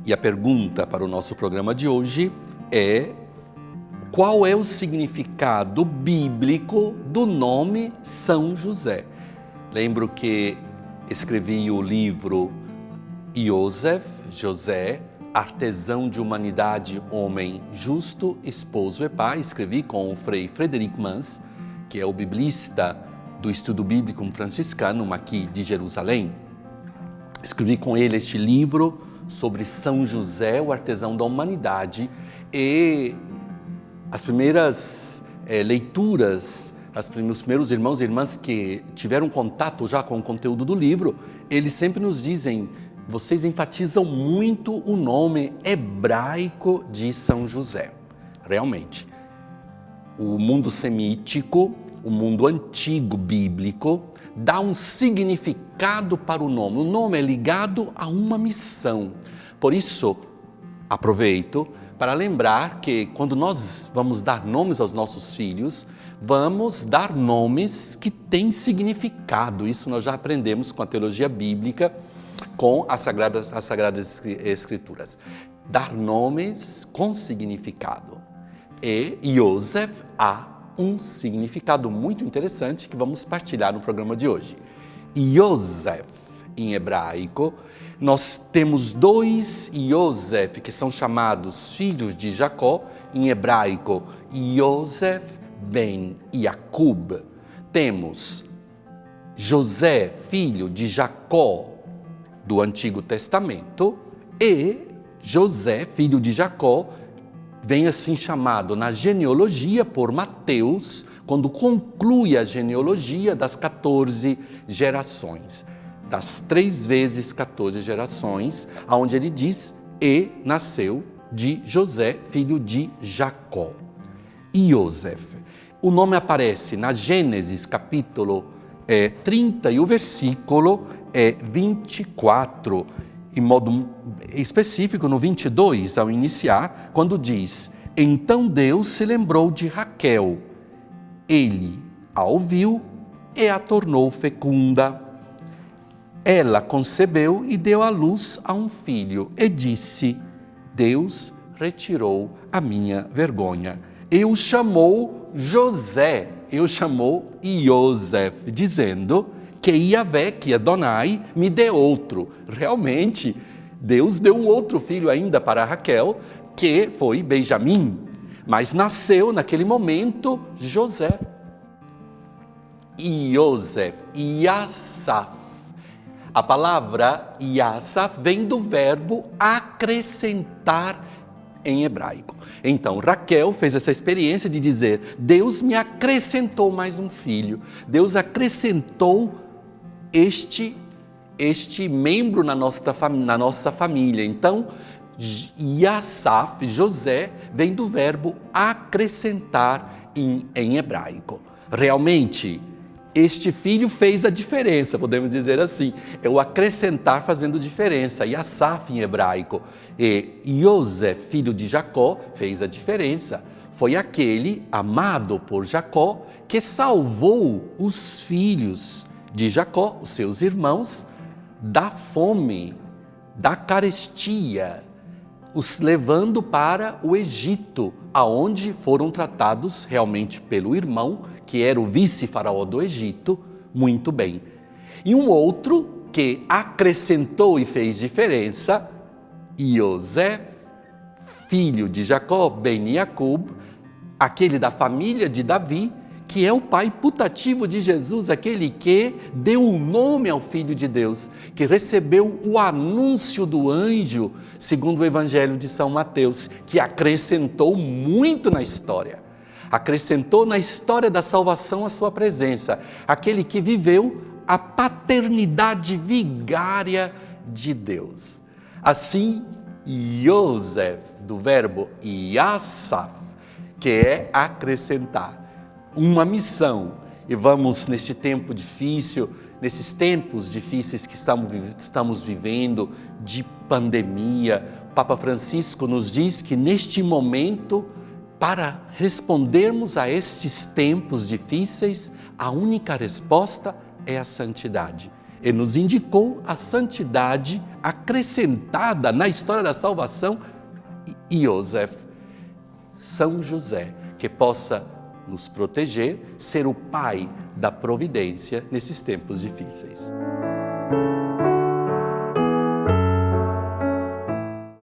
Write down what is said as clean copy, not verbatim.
E a pergunta para o nosso programa de hoje é: qual é o significado bíblico do nome São José? Lembro que escrevi o livro José, artesão de humanidade, homem justo, esposo e pai. Escrevi com o Frei Frederic Mans, que é o biblista do estudo bíblico franciscano aqui de Jerusalém. Escrevi com ele este livro sobre São José, o artesão da humanidade, e as primeiras leituras, os primeiros irmãos e irmãs que tiveram contato já com o conteúdo do livro, eles sempre nos dizem: vocês enfatizam muito o nome hebraico de São José. Realmente, o mundo semítico, o mundo antigo bíblico, dá um significado para o nome. O nome é ligado a uma missão. Por isso, aproveito para lembrar que quando nós vamos dar nomes aos nossos filhos, vamos dar nomes que têm significado. Isso nós já aprendemos com a teologia bíblica, com as Sagradas Escrituras. Dar nomes com significado. E Yosef há um significado muito interessante que vamos partilhar no programa de hoje. Yosef, em hebraico, nós temos dois Yosef que são chamados filhos de Jacó, em hebraico, Yosef ben Jacob. Temos José, filho de Jacó, do Antigo Testamento, e José, filho de Jacó, vem assim chamado na genealogia por Mateus, quando conclui a genealogia das 14 gerações, das 3 vezes 14 gerações, onde ele diz: e nasceu de José, filho de Jacó. Yosef. O nome aparece na Gênesis, capítulo 30, e o versículo 24, em modo específico no 22, ao iniciar, quando diz: então Deus se lembrou de Raquel. Ele a ouviu e a tornou fecunda. Ela concebeu e deu à luz a um filho e disse: Deus retirou a minha vergonha. E o chamou José, e o chamou Yosef, dizendo que Yahvé, que Adonai, me dê outro. Realmente, Deus deu um outro filho ainda para Raquel, que foi Benjamim, mas nasceu naquele momento José. Yosef, Yassaf. A palavra Yassaf vem do verbo acrescentar em hebraico. Então, Raquel fez essa experiência de dizer: Deus me acrescentou mais um filho. Deus acrescentou este membro na nossa família. Então, Yassaf, José, vem do verbo acrescentar em hebraico. Realmente, este filho fez a diferença, podemos dizer assim. É o acrescentar fazendo diferença. Yassaf em hebraico. E Yosef, filho de Jacó, fez a diferença. Foi aquele amado por Jacó que salvou os filhos de Jacó, os seus irmãos, da fome, da carestia, os levando para o Egito, aonde foram tratados realmente pelo irmão, que era o vice-faraó do Egito, muito bem. E um outro que acrescentou e fez diferença, Yosef, filho de Jacó, ben Jacob, aquele da família de Davi, que é o pai putativo de Jesus, aquele que deu o nome ao Filho de Deus, que recebeu o anúncio do anjo, segundo o Evangelho de São Mateus, que acrescentou muito na história. Acrescentou na história da salvação a sua presença, aquele que viveu a paternidade vigária de Deus. Assim, Yosef, do verbo Yassaf, que é acrescentar, uma missão. E vamos, neste tempo difícil, nesses tempos difíceis que estamos vivendo, de pandemia, Papa Francisco nos diz que neste momento Para respondermos a estes tempos difíceis, a única resposta é a santidade. E nos indicou a santidade acrescentada na história da salvação, Yosef, São José, que possa nos proteger, ser o pai da providência nesses tempos difíceis.